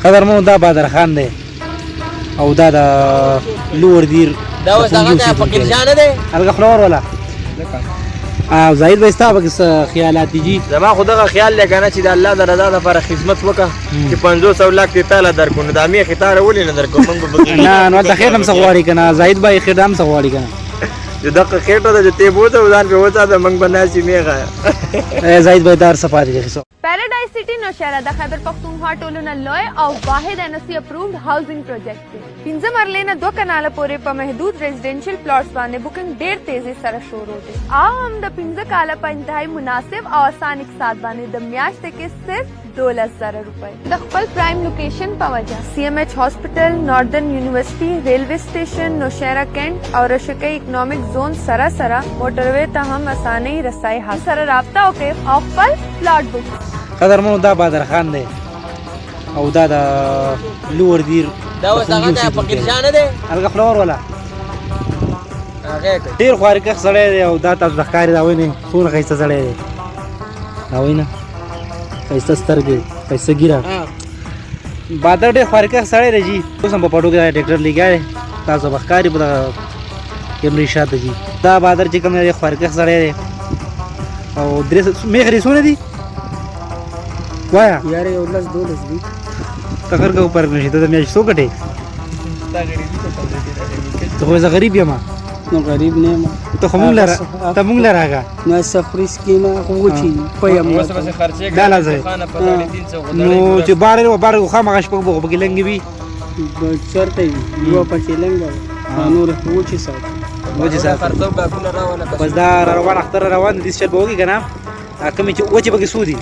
قدرمنو دا بادر خان دی او دا د لوړ دیر دا اوس هغه ته فقیر شاه نه دی هلکه خلور ولا او زاهد بھائی ستا پکې څه خیالات دي جي زما خو دغه خیال دی که نه چې د الله د رضا دپاره خدمت وکړه چې 500 لاک دې تاله درکړو نو د امې خطاره ولې نه درکړو موږ به پکې نه نو هلته خیر هم څه غواړي که نه زاهد بھائی خیر هم څه غواړي که نه چې دغه خېټه ده چې تی بوځه ځان پې وڅاته موږ به ناستې میغه زاهد بھائی دار څه پاتې دی پیراډایز سټي نوشهره د خیبر پښتونخوا ټولو نه لوی او واحد NSE اپرووډ هاوسنګ پروجیکټ دی 15 مرلې نه 2 کناله پورې په محدود ریزیډنشل پلاټس باندې بوکنګ ډېر تیزی سره شروع دی او هم د 15 کاله په انتهایی مناسب او آسان اقتصاد باندې د میاشتې کې صرف 12,000 روپۍ د خپل پرایم لوکیشن په وجه CMH هاسپټل ناردن یونیورسيټي ریلوے سټیشن نوشهره کینټ او رشکۍ اکنامک زون سره موټروي ته هم اسانۍ رسای حاصل سره رابطه وکړئ او خپل پلاټ بک قدرمنو دا بادر خان دی او دا د لوړ دیر دا اوس هغه ته فقیر شاه نه دی هلکه خلور ولا هغې کوي ډېر خوارکښ سړی دی او دا تاسو د ښکاري دا وینئ څومره ښایسته سړی دی دا وینه ښایسته سترګې ښایسته ګیره بادر ډېر خوارکښ سړی دی جي اوس هم په پټو کې دا ټیکټر لګیا دی تاسو به ښکاري په دغه کیمرې شاته جي دا بادر چې کوم دی خوارکښ سړی دی او میخ دې څونه دي وایا یار یو 10-12 دی تخر کا اوپر نشي ته د میاشت څو کټې ته خو زه غریب یم نو غریب نه ما ته خو مونږ لراګه نه سفر سکیما خو چی پیم اوس به خرچې دا لازم نو چې بار خامخا شپه به پکې لنګې وي چرته یو پکې لنګه نور خو چی سات خرڅو ګاګونه راوله بس دا روان اختر روان دي چې به وږي که نه کومې چې وچې پکې څو دي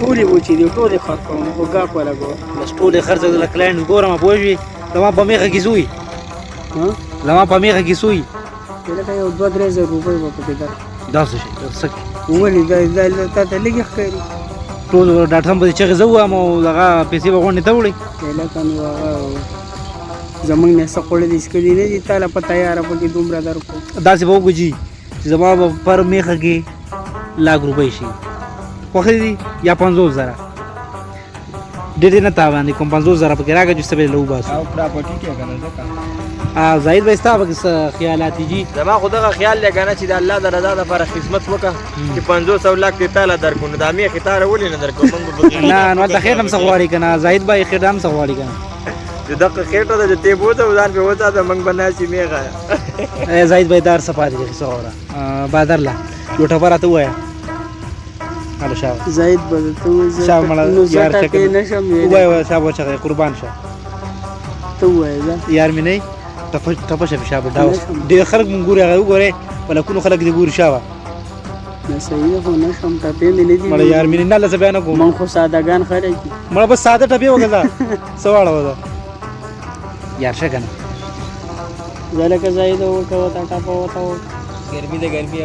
ټولې وچې دي ټولې خرڅوم خو ګاک ولګو بس ټولې خرڅه د کلاینټ ګورم پوه شوې زما په میخه کې سوی زما په میخه کې سوی لکه یو 2-3 روپۍ به پکې در دا څه شي ولې دا تا ته لږ ښکاري ټول ډاکټر صاحب به چغې زه ووایم او هغه پیسې به غونډې ته وړئ لکه نو هغه زمونږ نه څه خوړلي څکلي نه دي تاله په تیاره پکې دومره درکړو داسې به وکړو جي چې زما به پر میخه کې 1,00,000 روپۍ شي خوښې دي یا 50,000 ډېرې نه تاوان دي کوم 50,000 پکې راکړه چې څه به یې له وباسو او پراپرټي کې که نه ځکه زاهد بھائی ستا پکې څه خیالات دي جي زما خو دغه خیال دی که نه چې د الله د رضا دپاره خدمت وکړه چې 500 لاک دې تاله درکړو نو د امې خطاره ولې نه درکړو موږ به پکې نه نو هلته خیر هم څه غواړي که نه زاهد بھائی خیر هم څه غواړي که نه چې دغه خېټه ده چې تی بوځه ځان پې وڅاته موږ به ناستې میغه زاهد بھائی دار څه پاتې دی څه غواړه بادر له یو ټپه راته ووایه هلو شابه زاید به ته شابه مړه نو یار زه ټکې نشم ووایه شابه وچغې قربان شه ته ووایه یار مې نه ټپه شه شابه دا اوس ډېر خلک مونږ ګوري هغه وګورئ په لکونو خلک دې ګوري شابه نه صحیح خو نشم ټپې مې نه دي مړه یار مې نه لسه بیان کوم من خو سادهګان خلک دي مړه بس ساده ټپې وکړه څه واړه ده یار شه که نه زه لکه زاید وکړه ورته ټپه ورته ګرمي ده ګرمي